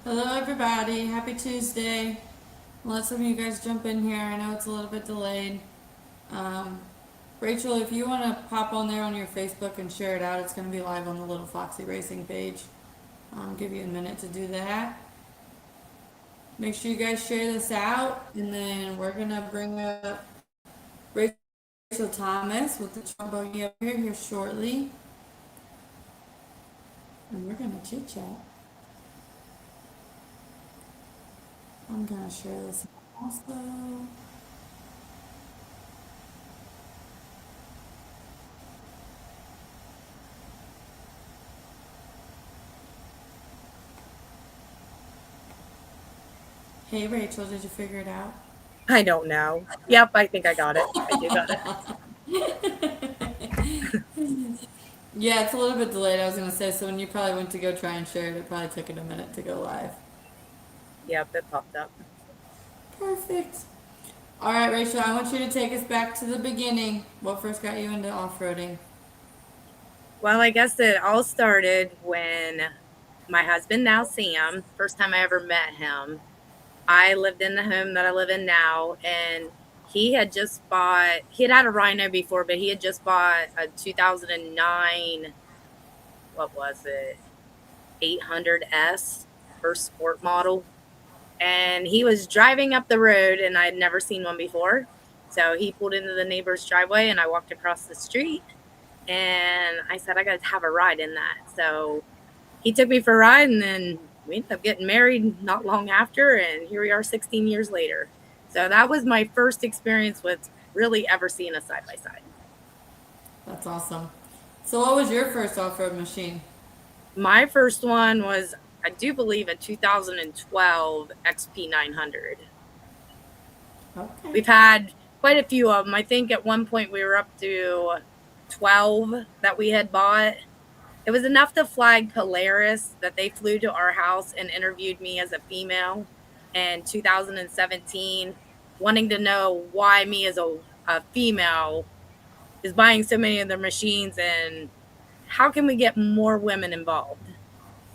Hello, everybody. Happy Tuesday. Let some of you guys jump in here. I know it's a little bit delayed. Um, Rachel, if you want to pop on there on your Facebook and share it out, it's going to be live on the Little Foxy Racing page. Give you a minute to do that. Make sure you guys share this out, and then we're going to bring up Rachel Thomas with the Trump Buggy up here shortly, and we're going to chit chat. I'm going to share this also. Hey, Rachel, did you figure it out? I don't know. Yep, I think I got it. I do got it. Yeah, it's a little bit delayed, I was gonna say, so when you probably went to go try and share it, it probably took it a minute to go live. Yep, it popped up. Perfect. All right, Rachel, I want you to take us back to the beginning. What first got you into off-roading? Well, I guess it all started when my husband, now Sam, first time I ever met him, I lived in the home that I live in now, and he had had a Rhino before, but he had just bought a 2009, what was it, 800S, first sport model. And he was driving up the road, and I had never seen one before. So he pulled into the neighbor's driveway, and I walked across the street, and I said, I got to have a ride in that. So he took me for a ride, and then we ended up getting married not long after, and here we are 16 years later. So that was my first experience with really ever seeing a side by side. That's awesome. So what was your first off-road machine? My first one was, I do believe, a 2012 XP900. Okay. We've had quite a few of them. I think at one point we were up to 12 that we had bought. It was enough to flag Polaris that they flew to our house and interviewed me as a female in 2017, wanting to know why me as a female is buying so many of their machines and how can we get more women involved.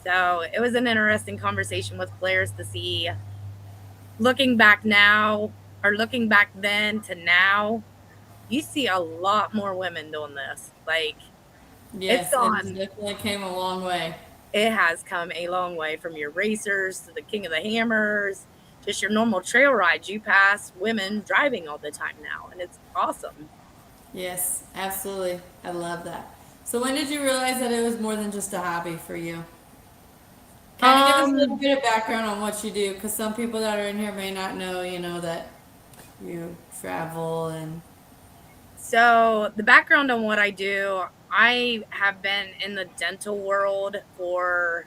So it was an interesting conversation with Polaris to see, looking back now or looking back then to now, you see a lot more women doing this. Like, it's Yes, it gone, definitely came a long way. it has come a long way from your racers to the King of the Hammers, just your normal trail rides. You pass women driving all the time now, and it's awesome. Yes, absolutely. I love that. So when did you realize that it was more than just a hobby for you? Kind of give us a little Um, bit of background on what you do, because some people that are in here may not know, that you travel and so the background on what I do, I have been in the dental world for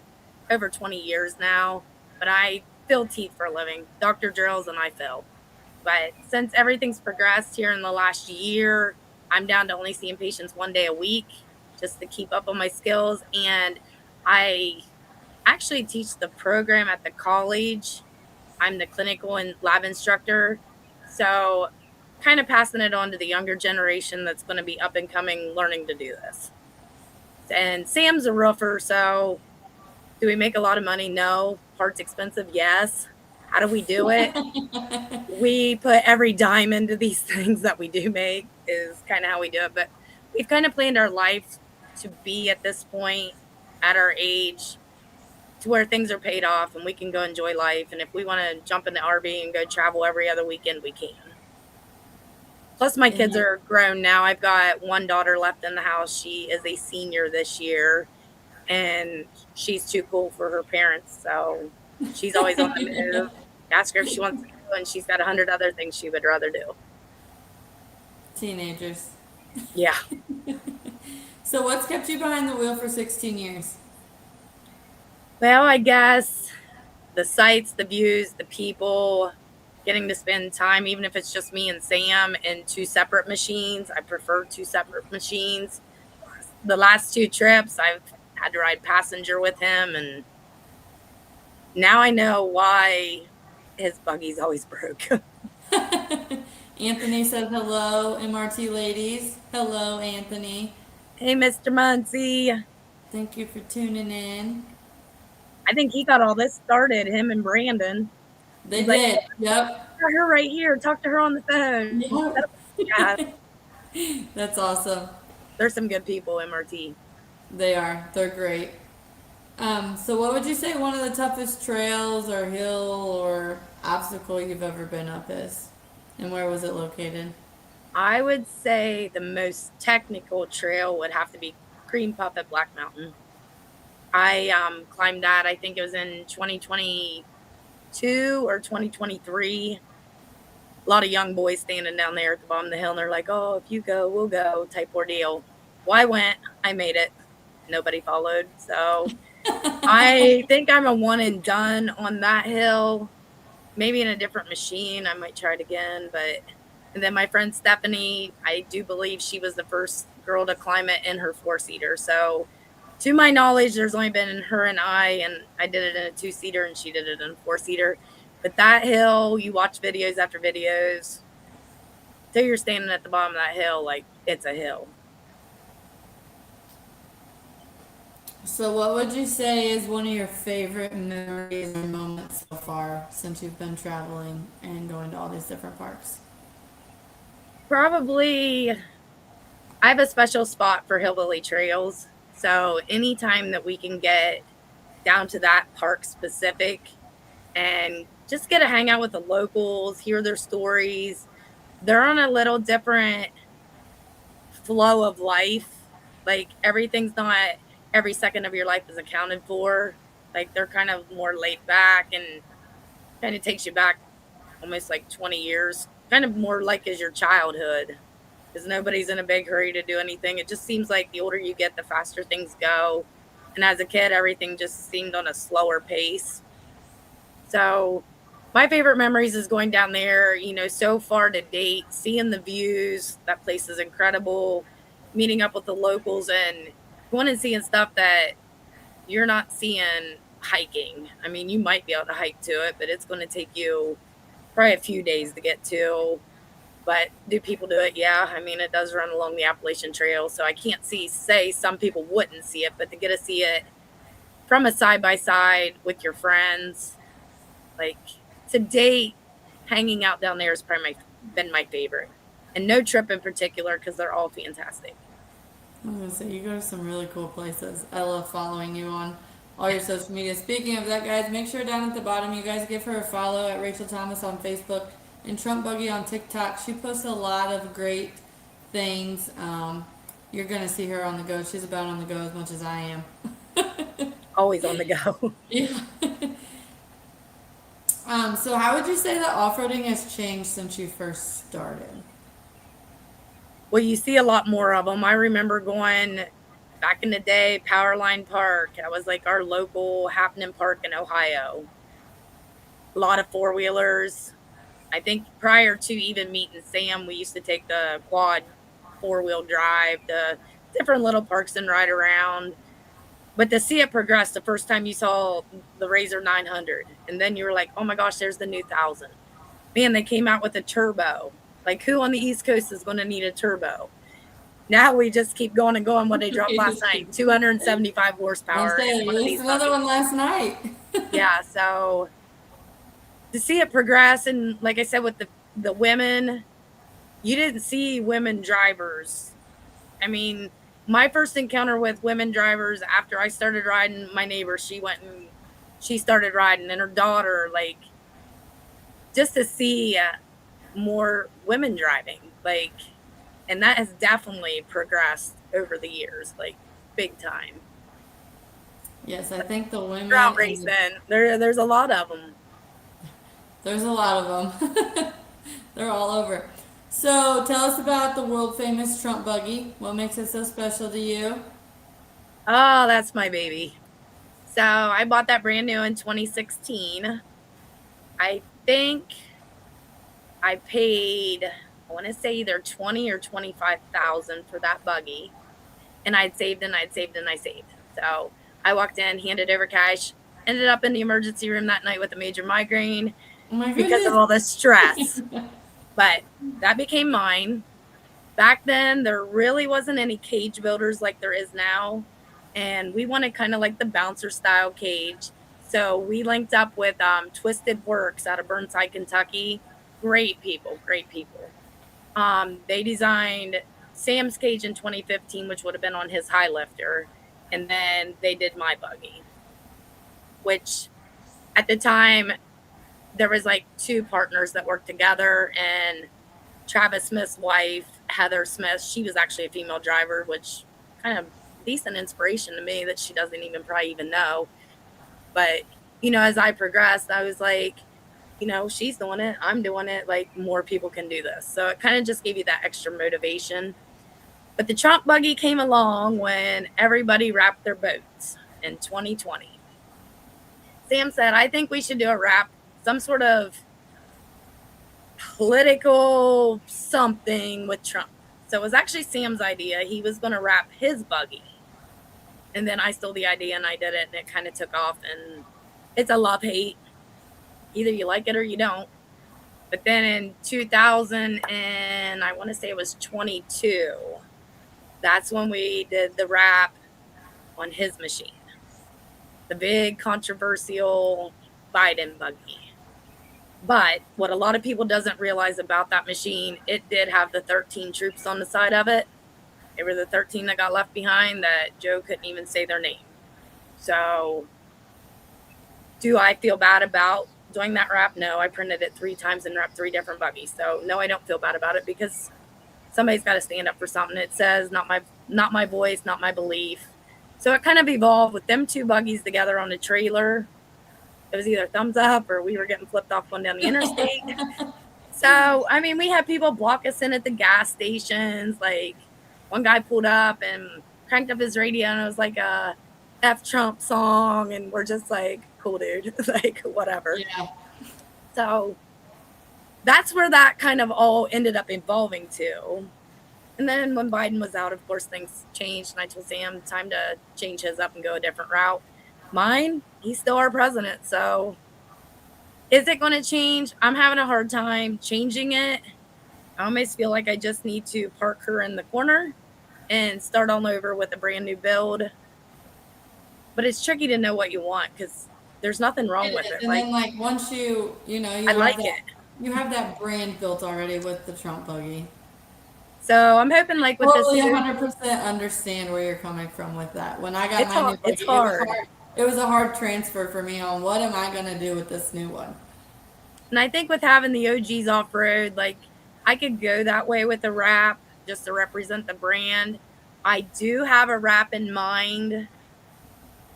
over 20 years now, but I fill teeth for a living. Dr. Drills and I fill. But since everything's progressed here in the last year, I'm down to only seeing patients one day a week just to keep up on my skills. And I actually teach the program at the college. I'm the clinical and lab instructor. So, kind of passing it on to the younger generation that's going to be up and coming learning to do this. And Sam's a roofer. So, do we make a lot of money? No. Parts expensive? Yes. How do we do it? We put every dime into these things that we do make, is kind of how we do it. But we've kind of planned our life to be at this point at our age to where things are paid off and we can go enjoy life. And if we want to jump in the RV and go travel every other weekend, we can. Plus, my kids and are grown now. I've got one daughter left in the house. She is a senior this year, and she's too cool for her parents. So she's always on the move. Ask her if she wants to go, and she's got 100 other things she would rather do. teenagers. Yeah. So what's kept you behind the wheel for 16 years? Well, I guess the sights, the views, the people, getting to spend time, even if it's just me and Sam in two separate machines. I prefer two separate machines. The last two trips, I've had to ride passenger with him, and now I know why his buggy's always broke. Anthony said hello, MRT ladies. Hello, Anthony. Hey, Mr. Muncie. Thank you for tuning in. I think he got all this started, him and Brandon. They He's like, did. Yep. got her right here. Talk to her on the phone. Yep. Yeah, That's awesome. there's some good people, MRT. They are. They're great. So what would you say one of the toughest trails or hill or obstacle you've ever been up is? And where was it located? I would say the most technical trail would have to be Cream Puff at Black Mountain. I climbed that. I think it was in 2022 or 2023. A lot of young boys standing down there at the bottom of the hill, and they're like, "Oh, if you go, we'll go." Type ordeal. Well, I went. I made it. Nobody followed. So I think I'm a one and done on that hill. Maybe in a different machine, I might try it again. But and then my friend Stephanie, I do believe she was the first girl to climb it in her 4-seater. So to my knowledge, there's only been her and I did it in a 2-seater and she did it in a 4-seater. But that hill, you watch videos after videos till you're standing at the bottom of that hill, like it's a hill. So what would you say is one of your favorite memories or moments so far since you've been traveling and going to all these different parks? Probably, I have a special spot for hillbilly trails. So anytime that we can get down to that park specific and just get to hang out with the locals, hear their stories, they're on a little different flow of life. Like everything's not every second of your life is accounted for. Like they're kind of more laid back and kind of takes you back almost like 20 years, kind of more like as your childhood, because nobody's in a big hurry to do anything. It just seems like the older you get, the faster things go. And as a kid, everything just seemed on a slower pace. So my favorite memories is going down there, so far to date, seeing the views. That place is incredible. Meeting up with the locals and going and seeing stuff that you're not seeing hiking. I mean, you might be able to hike to it, but it's going to take you probably a few days to get to. But do people do it? Yeah. I mean, it does run along the Appalachian Trail, so I can't say some people wouldn't see it, but to get to see it from a side by side with your friends, like to date, hanging out down there has probably been my favorite. And no trip in particular because they're all fantastic. I'm gonna say you go to some really cool places. I love following you on all your social media. Speaking of that, guys, make sure down at the bottom you guys give her a follow at Rachel Thomas on Facebook and Trump Buggy on TikTok. She posts a lot of great things. You're gonna see her on the go. She's about on the go as much as I am. Always on the go. Yeah. So how would you say that off-roading has changed since you first started? Well, you see a lot more of them. I remember going back in the day, Powerline Park. That was like our local happening park in Ohio. A lot of 4-wheelers. I think prior to even meeting Sam, we used to take the quad 4-wheel drive to different little parks and ride around. But to see it progress, the first time you saw the Razor 900, and then you were like, oh my gosh, there's the new 1000. Man, they came out with a turbo. Like, who on the East Coast is going to need a turbo? Now we just keep going and going. What they dropped last night, 275 horsepower. Released another one last night. Yeah, so to see it progress, and like I said, with the women, you didn't see women drivers. I mean, my first encounter with women drivers after I started riding, my neighbor, she went and she started riding, and her daughter, like, just to see more women driving, like, and that has definitely progressed over the years, like big time. Yes, I think the women Drought racing, there's a lot of them. There's a lot of them. They're all over. So tell us about the world famous Trump Buggy. What makes it so special to you? Oh, that's my baby. So I bought that brand new in 2016. I think I paid, I want to say either 20 or 25,000 for that buggy, and I'd saved and I'd saved and I saved. So I walked in, handed over cash, ended up in the emergency room that night with a major migraine because of all the stress. But that became mine. Back then, there really wasn't any cage builders like there is now, and we wanted kind of like the bouncer style cage. So we linked up with Twisted Works out of Burnside, Kentucky. Great people, great people. They designed Sam's cage in 2015, which would have been on his high lifter, and then they did my buggy, which at the time there was like two partners that worked together, and Travis Smith's wife, Heather Smith, she was actually a female driver, which kind of decent inspiration to me that she doesn't even probably even know. But, you know, as I progressed, I was like, you know, she's doing it, I'm doing it, like more people can do this. So it kind of just gave you that extra motivation. But the Trump buggy came along when everybody wrapped their boats in 2020. Sam said, I think we should do a wrap, some sort of political something with Trump. So it was actually Sam's idea. He was going to wrap his buggy. And then I stole the idea and I did it, and it kind of took off. And it's a love hate. Either you like it or you don't. But then in 2000, and I want to say it was 22, that's when we did the wrap on his machine. The big controversial Biden buggy. But what a lot of people doesn't realize about that machine, it did have the 13 troops on the side of it. They were the 13 that got left behind that Joe couldn't even say their name. So do I feel bad about doing that wrap? No, I printed it 3 times and wrapped 3 different buggies. So no, I don't feel bad about it, because somebody's got to stand up for something. It says not my voice, not my belief. So it kind of evolved with them 2 buggies together on a trailer. It was either thumbs up or we were getting flipped off going down the interstate. So, I mean, we had people block us in at the gas stations. Like, one guy pulled up and cranked up his radio, and it was like a F Trump song. And we're just like, cool, dude. Like, whatever. Yeah. So that's where that kind of all ended up evolving to. And then when Biden was out, of course, things changed. And I told Sam, time to change his up and go a different route. Mine, he's still our president. So is it going to change? I'm having a hard time changing it. I almost feel like I just need to park her in the corner and start all over with a brand new build. But it's tricky to know what you want, because there's nothing wrong with it. And like, then, like, once you know, I like it. You have that brand built already with the Trump buggy. So I'm hoping, like, with Totally this, 100% understand where you're coming from with that. When I got it's my new hard. buggy, It's hard. It was a hard transfer for me on what am I going to do with this new one. And I think with having the OGs off road, like, I could go that way with a wrap just to represent the brand. I do have a wrap in mind.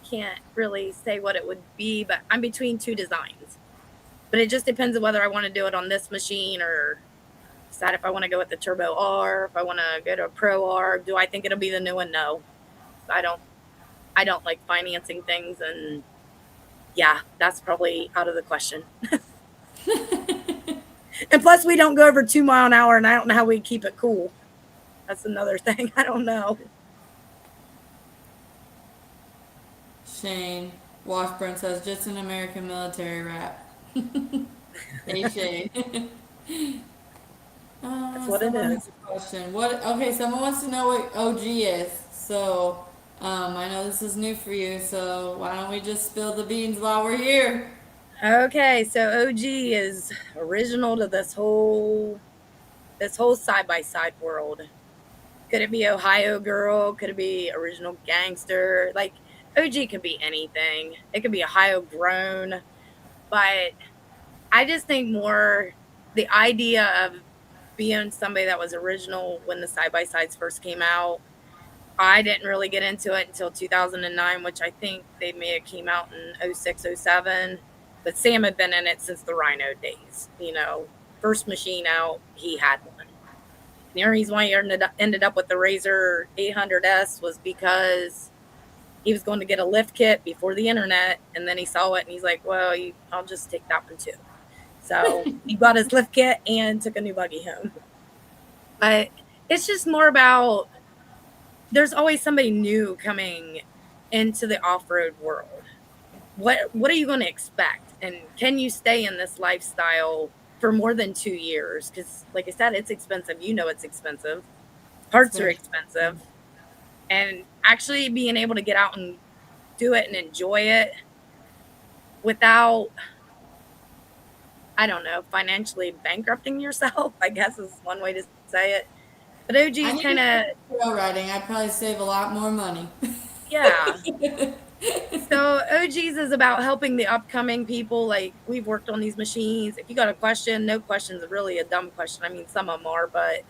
Can't really say what it would be, but I'm between 2 designs. But it just depends on whether I want to do it on this machine or decide if I want to go with the Turbo R, if I want to go to a Pro R. Do I think it'll be the new one? No. I don't like financing things, and yeah, that's probably out of the question. And plus, we don't go over 2 miles an hour, and I don't know how we keep it cool. That's another thing. I don't know. Shane Washburn says, just an American military wrap. Hey, Shane. That's what it is. Question. Okay, someone wants to know what OG is. So, I know this is new for you, so why don't we just spill the beans while we're here? Okay, so OG is original to this whole side-by-side world. Could it be Ohio Girl? Could it be Original Gangster? Like, OG could be anything. It could be Ohio Grown. But I just think more the idea of being somebody that was original when the side-by-sides first came out. I didn't really get into it until 2009, which I think they may have came out in 06, 07. But Sam had been in it since the Rhino days. You know, first machine out, he had one. And the only reason why he ended up with the Razor 800S was because he was going to get a lift kit before the internet, and then he saw it, and he's like, well, I'll just take that one too. So he bought his lift kit and took a new buggy home. But it's just more about, there's always somebody new coming into the off-road world. What are you going to expect? And can you stay in this lifestyle for more than 2 years? Because, like I said, it's expensive. You know it's expensive. Parts are expensive. And actually being able to get out and do it and enjoy it, without, I don't know, financially bankrupting yourself, I guess is one way to say it. But I OG's need kind to of, get into trail riding. I'd probably save a lot more money. yeah. So OG's is about helping the upcoming people. Like, we've worked on these machines. If you got a question, no question's really a dumb question. I mean, some of them are, but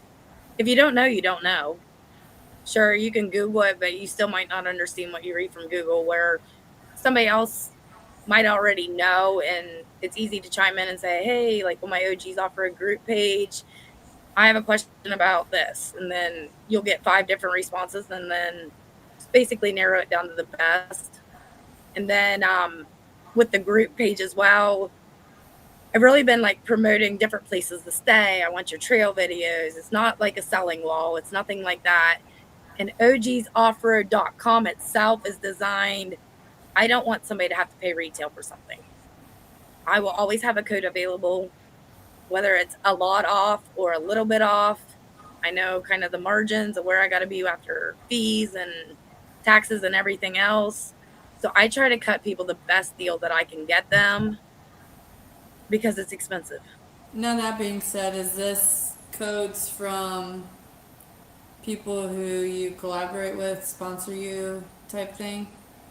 if you don't know, you don't know. Sure, you can Google it, but you still might not understand what you read from Google, where somebody else might already know. And it's easy to chime in and say, hey, like when my OGs offer a group page, I have a question about this. And then you'll get 5 different responses, and then just basically narrow it down to the best. And then with the group page as well, I've really been like promoting different places to stay. I want your trail videos. It's not like a selling wall, it's nothing like that. And OGsOffroad.com itself is designed. I don't want somebody to have to pay retail for something. I will always have a code available, whether it's a lot off or a little bit off. I know kind of the margins of where I got to be after fees and taxes and everything else. So I try to cut people the best deal that I can get them because it's expensive. Now, that being said, is this codes from people who you collaborate with, sponsor you type thing?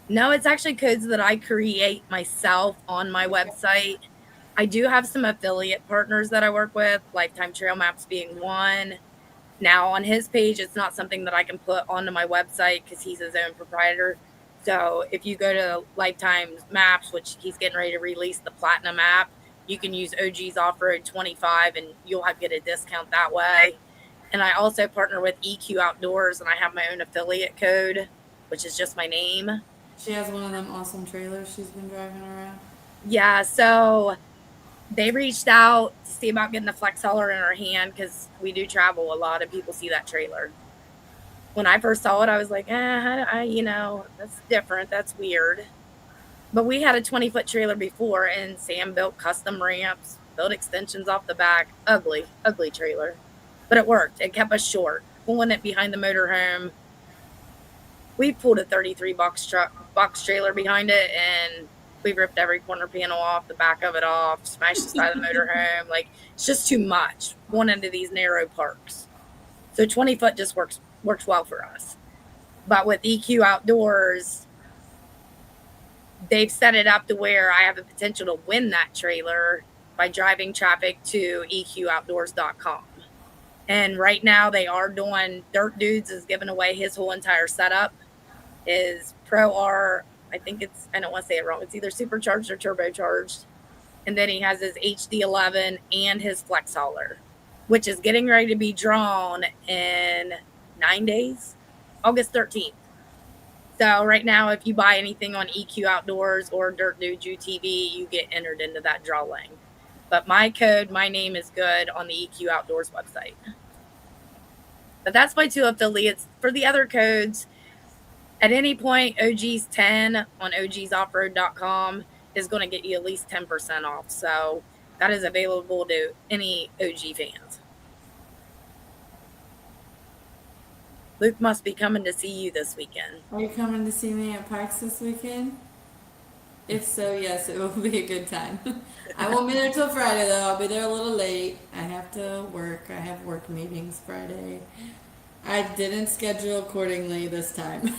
No, it's actually codes that I create myself on my website. I do have some affiliate partners that I work with, Lifetime Trail Maps being one. Now, on his page, it's not something that I can put onto my website because he's his own proprietor. So if you go to Lifetime Maps, which he's getting ready to release the Platinum app, you can use OG's Off-Road 25 and you'll get a discount that way. And I also partner with EQ Outdoors, and I have my own affiliate code, which is just my name. She has one of them awesome trailers she's been driving around. Yeah, so they reached out to see about getting a flex hauler in our hand because we do travel a lot and people see that trailer. When I first saw it, I was like, that's different. That's weird. But we had a 20-foot trailer before, and Sam built custom ramps, built extensions off the back. Ugly, ugly trailer. But it worked. It kept us short. Pulling it behind the motorhome, we pulled a 33 box trailer behind it, and we ripped every corner panel off, the back of it off, smashed the side of the motorhome. Like, it's just too much going into these narrow parks. So 20-foot just works well for us. But with EQ Outdoors, they've set it up to where I have the potential to win that trailer by driving traffic to EQOutdoors.com. And right now they are doing, Dirt Dudes is giving away his whole entire setup. Is Pro R, I think it's, I don't want to say it wrong, it's either supercharged or turbocharged. And then he has his HD11 and his flex hauler, which is getting ready to be drawn in 9 days, August 13th. So right now, if you buy anything on EQ Outdoors or Dirt Dude UTV, you get entered into that drawing. But my code, my name is good on the EQ Outdoors website. But that's my 2 affiliates. For the other codes, at any point, OG's 10 on OGsOffroad.com is going to get you at least 10% off. So that is available to any OG fans. Luke must be coming to see you this weekend. Are you coming to see me at Pikes this weekend? If so, yes, it will be a good time. I won't be there till Friday though. I'll be there a little late. I have to work. I have work meetings Friday. I didn't schedule accordingly this time.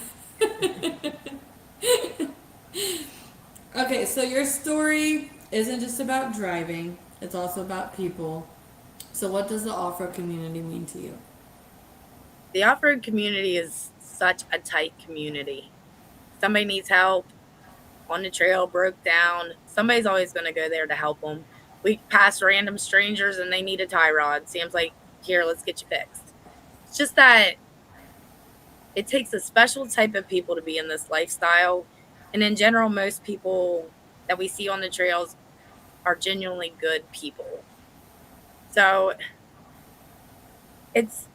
Okay, so your story isn't just about driving, it's also about people. So, what does the off road community mean to you? The off-road community is such a tight community. Somebody needs help on the trail, broke down, somebody's always going to go there to help them. We pass random strangers and they need a tie rod. Sam's like, here, let's get you fixed. It's just that it takes a special type of people to be in this lifestyle. And in general, most people that we see on the trails are genuinely good people. So it's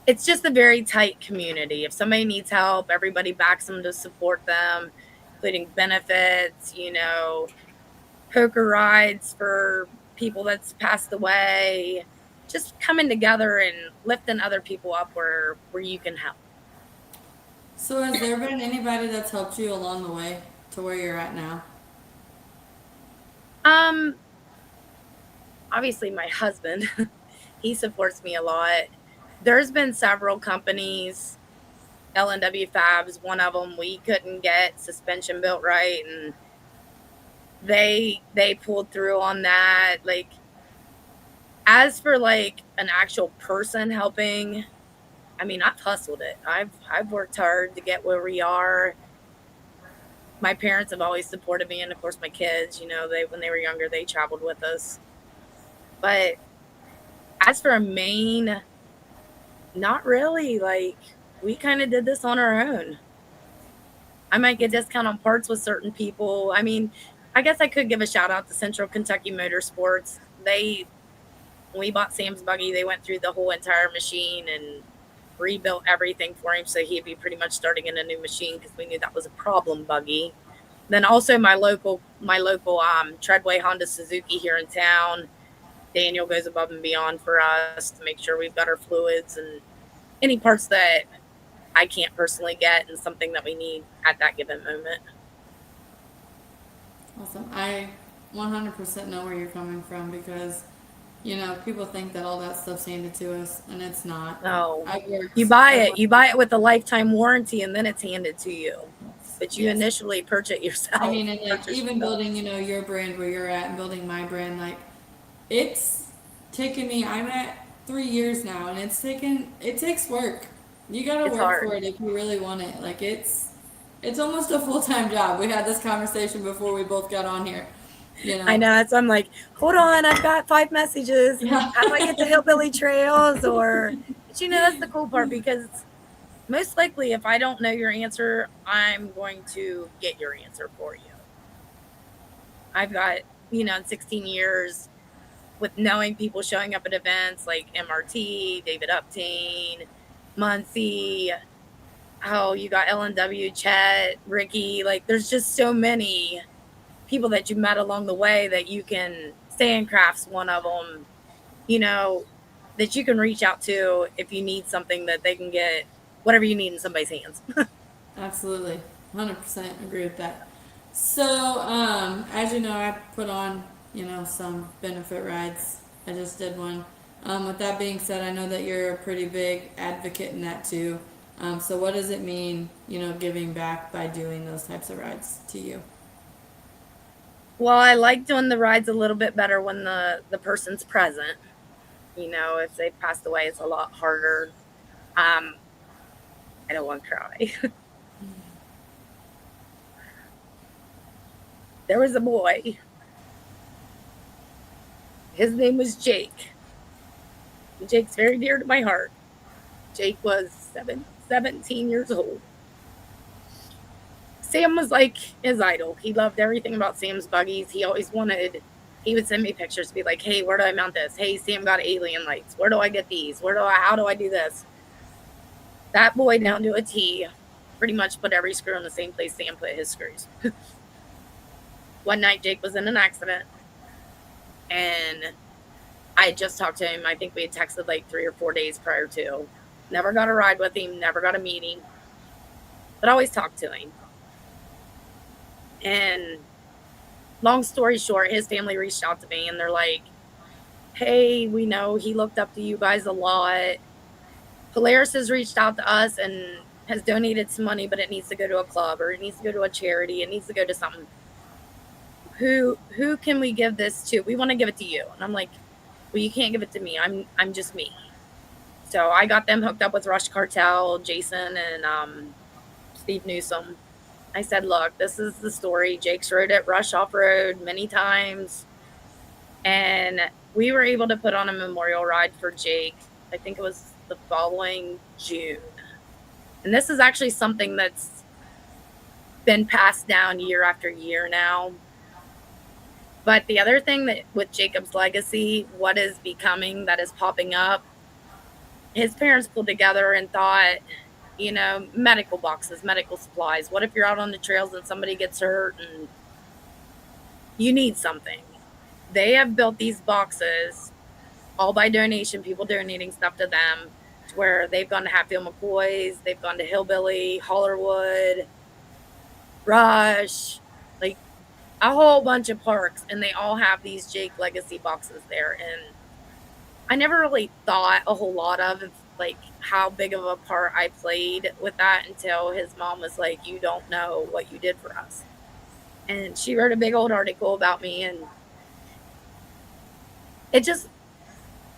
it's just a very tight community. If somebody needs help, everybody backs them to support them, including benefits, poker rides for people that's passed away, just coming together and lifting other people up where you can help. So, has there been anybody that's helped you along the way? to where you're at now? Um, Obviously my husband, he supports me a lot. There's been several companies, L&W Fabs, one of them, we couldn't get suspension built right, and they pulled through on that. Like, as for like an actual person helping, I mean, I've hustled it. I've worked hard to get where we are. My parents have always supported me, and of course my kids, they when they were younger, they traveled with us. But as for a main, not really. Like, we kind of did this on our own. I might get discount on parts with certain people. I mean, I guess I could give a shout out to Central Kentucky Motorsports. When we bought Sam's Buggy, they went through the whole entire machine and rebuilt everything for him, so he'd be pretty much starting in a new machine because we knew that was a problem buggy. Then also my local Treadway Honda Suzuki here in town. Daniel goes above and beyond for us to make sure we've got our fluids and any parts that I can't personally get and something that we need at that given moment. Awesome. I 100% know where you're coming from because, people think that all that stuff's handed to us, and it's not. No, I've you worked, buy I've it. worked, You buy it with a lifetime warranty, and then it's handed to you. But you yes. initially purchase it I yourself. mean, and like Purchase even yourself. building, your brand where you're at and building my brand, like it's taken me, I'm at 3 years now, and it takes work. You gotta It's work for hard. it if you really want it. Like it's almost a full-time job. We had this conversation before we both got on here, you I know? know. So I'm like, hold on, I've got 5 messages. Yeah. How do I get to Hillbilly Trails? But that's the cool part, because most likely, if I don't know your answer, I'm going to get your answer for you. I've got, in 16 years, with knowing people showing up at events like MRT, David Uptain, Muncie, oh, you got LNW, Chet, Ricky. Like, there's just so many people that you met along the way that you can, Sandcraft's one of them, you know, that you can reach out to if you need something that they can get whatever you need in somebody's hands. Absolutely. 100% agree with that. So, as you know, I put on, some benefit rides. I just did one. With that being said, I know that you're a pretty big advocate in that too. So what does it mean, giving back by doing those types of rides to you? Well, I like doing the rides a little bit better when the person's present. If they've passed away, it's a lot harder. Um, I don't want to cry. There was a boy. His name was Jake. Jake's very dear to my heart. Jake was 17 years old. Sam was like his idol. He loved everything about Sam's buggies. He would send me pictures, be like, hey, where do I mount this? Hey, Sam got alien lights. Where do I get these? How do I do this? That boy, down to a T, pretty much put every screw in the same place Sam put his screws. One night, Jake was in an accident, and I had just talked to him. I think we had texted like 3 or 4 days prior to. Never got a ride with him, never got a meeting, but always talked to him. And long story short, his family reached out to me, and they're like, hey, we know he looked up to you guys a lot. Polaris has reached out to us and has donated some money, but it needs to go to a club, or it needs to go to a charity. It needs to go to something. Who can we give this to? We want to give it to you. And I'm like, well, you can't give it to me. I'm just me. So I got them hooked up with Rush Cartel, Jason, and Steve Newsom. I said, look, this is the story. Jake's rode at Rush Off-Road many times, and we were able to put on a memorial ride for Jake. I think it was the following June. And this is actually something that's been passed down year after year now. But the other thing that with Jacob's legacy, what is becoming, that is popping up, his parents pulled together and thought, medical boxes, medical supplies. What if you're out on the trails and somebody gets hurt and you need something? They have built these boxes all by donation, people donating stuff to them, to where they've gone to Hatfield McCoy's, they've gone to Hillbilly, Hollerwood, Rush, like a whole bunch of parks, and they all have these Jake Legacy boxes there. And I never really thought a whole lot of like how big of a part I played with that until his mom was like, "You don't know what you did for us." And she wrote a big old article about me, and it just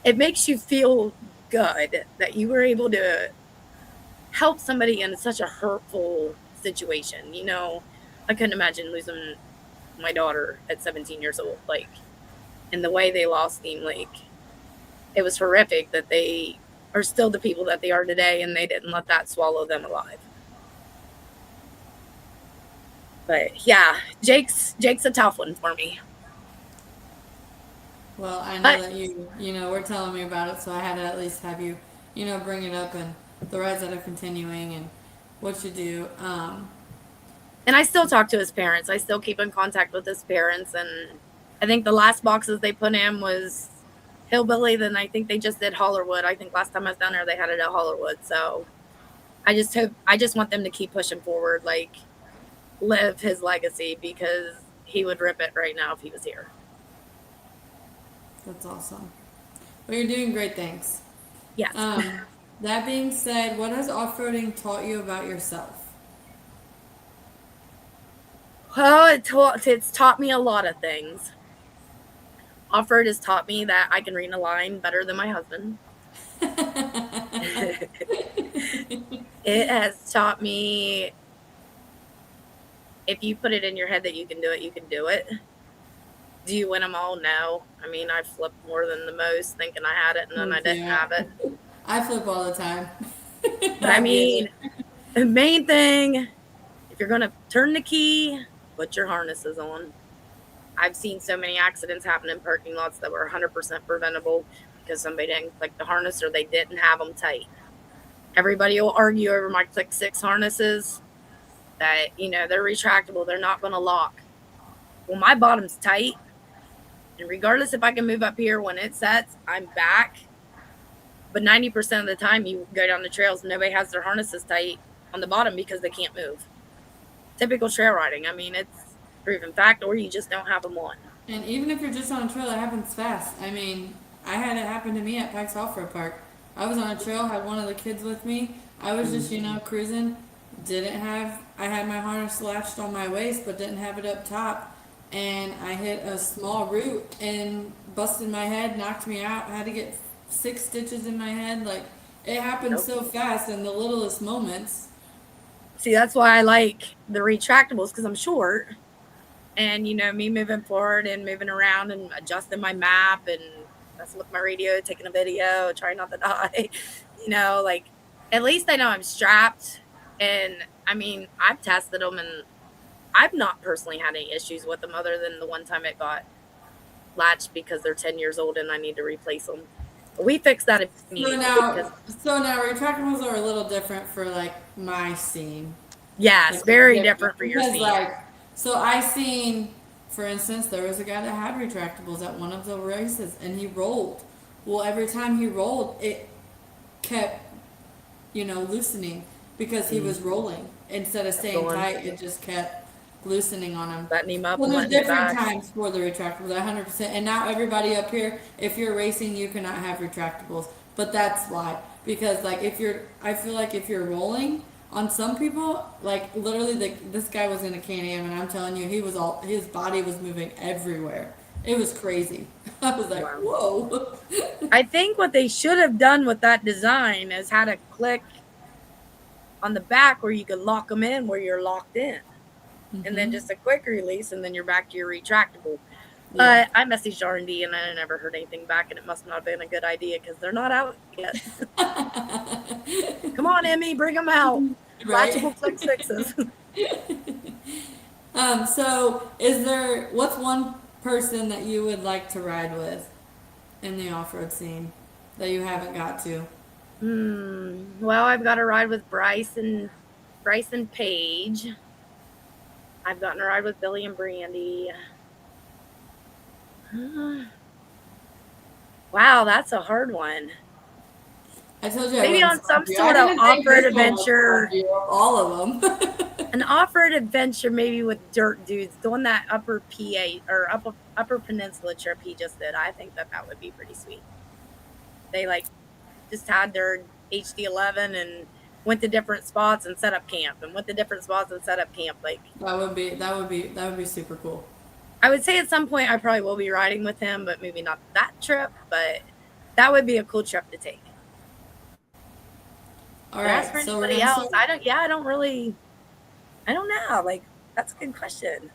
it makes you feel good that you were able to help somebody in such a hurtful situation. I couldn't imagine losing my daughter at 17 years old, like, and the way they lost him, like, it was horrific that they are still the people that they are today, and they didn't let that swallow them alive. But yeah, Jake's a tough one for me. Well, I know But that were telling me about it, so I had to at least have you, bring it up and the rides that are continuing and what you do. and I still talk to his parents. I still keep in contact with his parents, and I think the last boxes they put in was Hillbilly. Then I think they just did Hollerwood. I think last time I was down there, they had it at Hollerwood. So I just want them to keep pushing forward, like live his legacy, because he would rip it right now if he was here. That's awesome. Well, you're doing great things. Yes. That being said, what has off-roading taught you about yourself? Well, it's taught me a lot of things. Off-road has taught me that I can read a line better than my husband. It has taught me if you put it in your head that you can do it, you can do it. Do you win them all? No. I mean, I flipped more than the most thinking I had it, and then I didn't have it. I flip all the time. But I mean, the main thing, if you're going to turn the key, put your harnesses on. I've seen so many accidents happen in parking lots that were 100% preventable because somebody didn't click the harness or they didn't have them tight. Everybody will argue over my Click 6 harnesses that, they're retractable. They're not going to lock. Well, my bottom's tight. And regardless if I can move up here when it sets, I'm back. But 90% of the time you go down the trails, nobody has their harnesses tight on the bottom because they can't move. Typical trail riding. I mean, it's proven fact, or you just don't have them on. And even if you're just on a trail, it happens fast. I mean, I had it happen to me at Pikes Off-Road Park. I was on a trail, had one of the kids with me. I was just, cruising. I had my harness latched on my waist, but didn't have it up top. And I hit a small root and busted my head, knocked me out. I had to get 6 stitches in my head. Like, it happened so fast in the littlest moments. See, that's why I like the retractables, because I'm short. And, me moving forward and moving around and adjusting my map and messing with my radio, taking a video, trying not to die. Like, at least I know I'm strapped. And, I mean, I've tested them, and I've not personally had any issues with them other than the one time it got latched because they're 10 years old and I need to replace them. But we fixed that if needed. So now retractables are a little different for, like, my scene. Yes, like, very different for your scene. Like, so I seen, for instance, there was a guy that had retractables at one of the races, and he rolled. Well, every time he rolled, it kept, loosening because he was rolling. Instead of staying tight, it just kept loosening on him. Letting him up. Well, there's different times for the retractables, 100%. And now everybody up here, if you're racing, you cannot have retractables. But that's why. Because, like, I feel like if you're rolling, on some people, like, literally, this guy was in a Can-Am, and I'm telling you, his body was moving everywhere. It was crazy. I was like, whoa. I think what they should have done with that design is had a click on the back where you could lock them in where you're locked in. Mm-hmm. And then just a quick release, and then you're back to your retractable. Yeah. I messaged R&D, and I never heard anything back, and it must not have been a good idea because they're not out yet. Come on, Emmy, bring them out. Right? Latchable Click 6s. So what's one person that you would like to ride with in the off-road scene that you haven't got to? Well, I've got to ride with Bryson Page. I've gotten to ride with Billy and Brandy. Wow, that's a hard one. I told you maybe on some sort of off-road adventure. All of them. An off-road adventure, maybe with dirt dudes, doing that upper PA or upper peninsula trip he just did. I think that would be pretty sweet. They like just had their HD11 and went to different spots and set up camp, and went to different spots and set up camp. Like that would be super cool. I would say at some point I probably will be riding with him, but maybe not that trip. But that would be a cool trip to take. All But as right, for so we're anybody gonna else, start. I don't really, I don't know. Like that's a good question.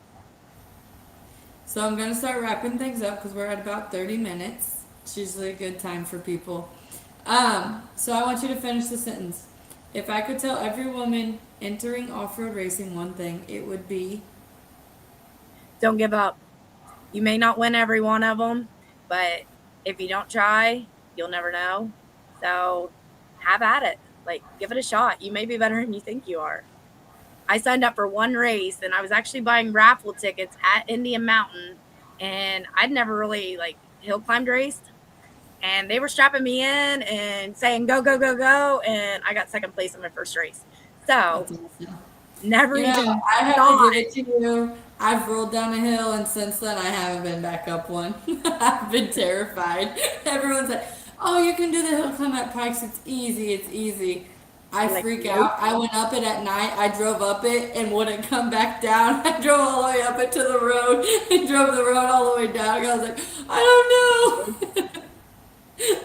So I'm gonna start wrapping things up because we're at about 30 minutes. It's usually a good time for people. So I want you to finish the sentence. If I could tell every woman entering off-road racing one thing, it would be. Don't give up. You may not win every one of them, but if you don't try, you'll never know. So have at it. Like give it a shot. You may be better than you think you are. I signed up for one race and I was actually buying raffle tickets at Indian Mountain, and I'd never really like hill climbed raced, and they were strapping me in and saying go go go go, and I got second place in my first race. So That's awesome. never You know, even I have to thought. give it to you. I've rolled down a hill, and since then I haven't been back up one. I've been terrified. Everyone's like, "Oh, you can do the hill climb at Pikes. It's easy. It's easy." I I'm like, freak nope. out. I went up it at night. I drove up it and wouldn't come back down. I drove all the way up it to the road and drove the road all the way down. I was like, I don't know.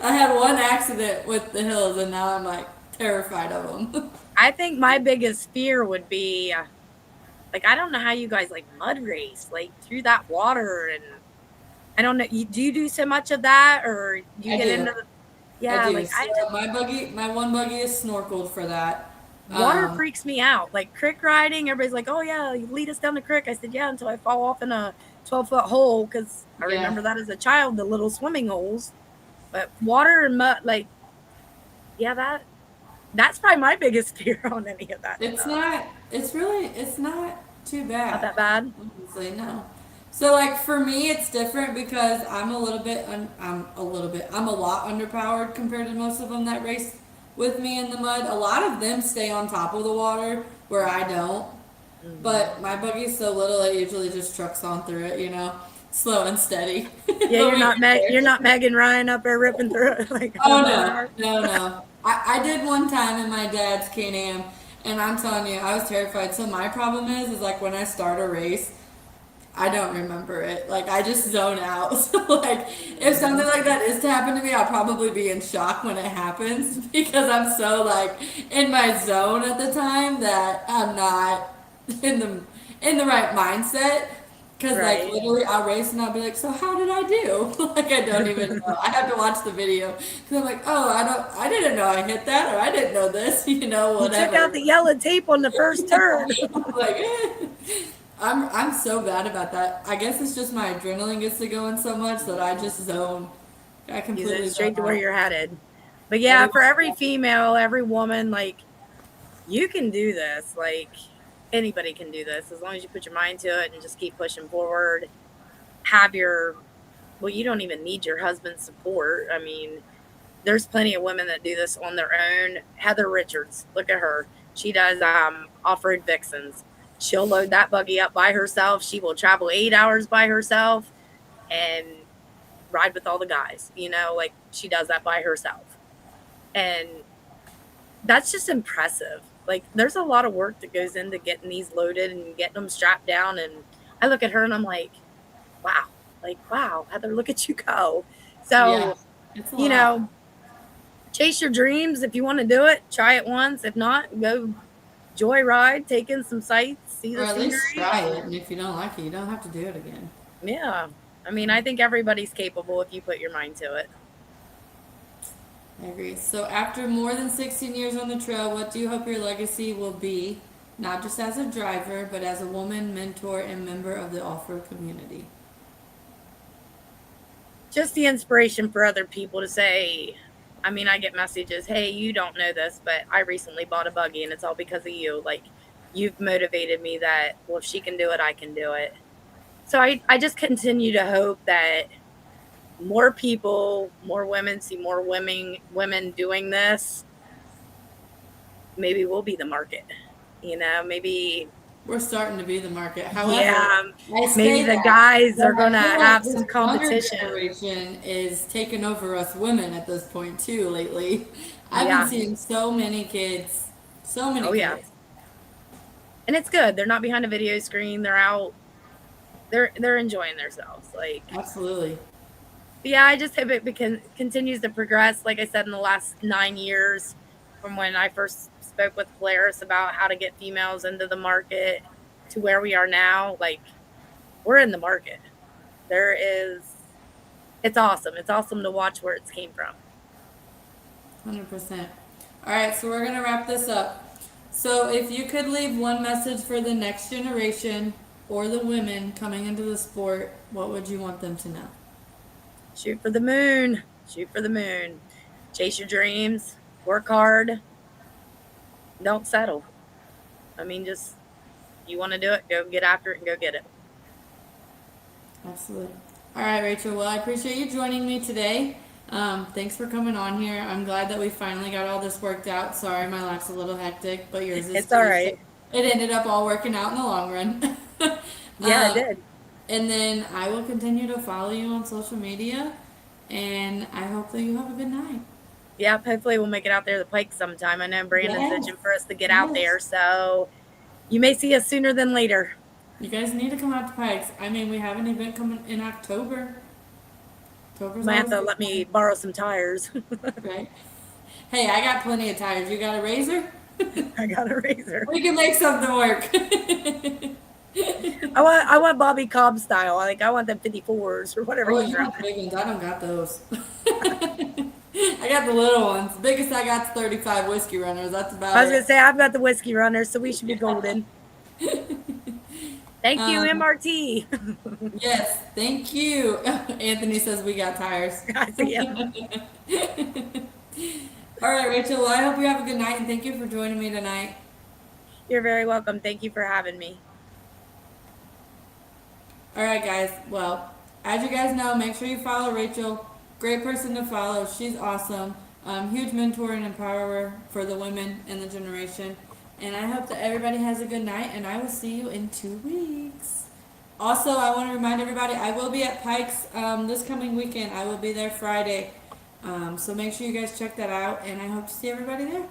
I had one accident with the hills, and now I'm like terrified of them. I think my biggest fear would be like I don't know how you guys like mud race like through that water, and I don't know. Do you do so much of that, or do you I get do. into the I yeah? do. Like So I just my one buggy is snorkeled for that. water Um, freaks me out. Like creek riding, everybody's like, "Oh yeah, you lead us down the creek." I said, "Yeah," until I fall off in a 12-foot hole because I yeah, remember that as a child, the little swimming holes. But water and mud, like yeah, that's probably my biggest fear on any of that it's stuff. not. It's not too Not bad. that bad. Honestly, no. So like for me, it's different because I'm a lot underpowered compared to most of them that race with me in the mud. A lot of them stay on top of the water where I don't. Hmm. But my buggy's so little, it usually just trucks on through it, slow and steady. Yeah, But we get You're there. not Megan Ryan up there ripping through it like how Oh men no, are. no, no. I did one time in my dad's Can-Am, and I'm telling you, I was terrified. So my problem is like when I start a race, I don't remember it. Like I just zone out. So like if something like that is to happen to me, I'll probably be in shock when it happens because I'm so like in my zone at the time that I'm not in the in the right mindset. Cause like Right. literally I'll race and I'll be like, so how did I do? Like I don't even know. I have to watch the video because I'm like, oh, I didn't know I hit that or I didn't know this, You took out whatever. the yellow tape on the first turn. I'm like, I'm so bad about that. I guess it's just my adrenaline gets to going so much that I just zone. I Use it completely zone straight to where out. you're headed. But yeah, Every for every female, every woman, like you can do this. Like anybody can do this as long as you put your mind to it and just keep pushing forward. Have your well, you don't even need your husband's support. I mean, there's plenty of women that do this on their own. Heather Richards, look at her. She does off-road vixens. She'll load that buggy up by herself. She will travel 8 hours by herself and ride with all the guys. Like she does that by herself. And that's just impressive. Like there's a lot of work that goes into getting these loaded and getting them strapped down. And I look at her and I'm wow, wow, Heather, look at you go. Yeah, So, it's a you lot. know, chase your dreams. If you want to do it, try it once. If not, go joyride, take in some sights, see Or the at least scenery. try it, and if you don't like it, you don't have to do it again. Yeah. I mean, I think everybody's capable if you put your mind to it. I agree. So after more than 16 years on the trail, what do you hope your legacy will be? Not just as a driver, but as a woman, mentor, and member of the off-road community. Just the inspiration for other people to say, I mean, I get messages, hey, you don't know this, but I recently bought a buggy and it's all because of you. Like, you've motivated me that, well, if she can do it, I can do it. So I just continue to hope that more people, more women see more women doing this. Maybe we'll be the market. Maybe we're starting to be the market. However, Yeah, I maybe say the that, guys but are I gonna feel like have this some younger competition. generation is taking over us women at this point too lately. I've been Yeah. seeing so many kids, so many Oh yeah. kids. And it's good. They're not behind a video screen. They're out. They're enjoying themselves. Like, Absolutely. yeah, I just hope it continues to progress. Like I said, in the last 9 years, from when I first spoke with Polaris about how to get females into the market to where we are now, like we're in the market. There is, it's awesome. It's awesome to watch where it's came from. 100%. All right, so we're going to wrap this up. So, if you could leave one message for the next generation or the women coming into the sport, what would you want them to know? Shoot for the moon. Shoot for the moon. Chase your dreams. Work hard. Don't settle. I mean, just you want to do it, go get after it and go get it. Absolutely. All right, Rachel. Well, I appreciate you joining me today. Thanks for coming on here. I'm glad that we finally got all this worked out. Sorry, my life's a little hectic, but yours is It's all too. So right. it ended up all working out in the long run. Yeah, I um, did. and then I will continue to follow you on social media, and I hope that you have a good night. Yep. Hopefully, we'll make it out there to the Pike sometime. I know Brandon's Yes. itching for us to get out Yes. there, so you may see us sooner than later. You guys need to come out to Pikes. I mean, we have an event coming in October. October's Might have always to a let good me time, borrow some tires. right? Hey, I got plenty of tires. You got a razor? I got a razor. We can make something work. I want Bobby Cobb style. Like I want them 54s or whatever Oh, he's you want running. big ones? I don't got those. I got the little ones. The biggest I got is 35 whiskey runners. That's I about was gonna it. say I've got the whiskey runner, so we should be golden. Thank you, Um, MRT. yes, thank you. Anthony says we got tires. I see him. All right, Rachel. Well, I hope you have a good night and thank you for joining me tonight. You're very welcome. Thank you for having me. All right, guys. Well, as you guys know, make sure you follow Rachel. Great person to follow. She's awesome. Huge mentor and empowerer for the women in the generation. And I hope that everybody has a good night, and I will see you in 2 weeks. Also, I want to remind everybody I will be at Pikes this coming weekend. I will be there Friday. So make sure you guys check that out, and I hope to see everybody there.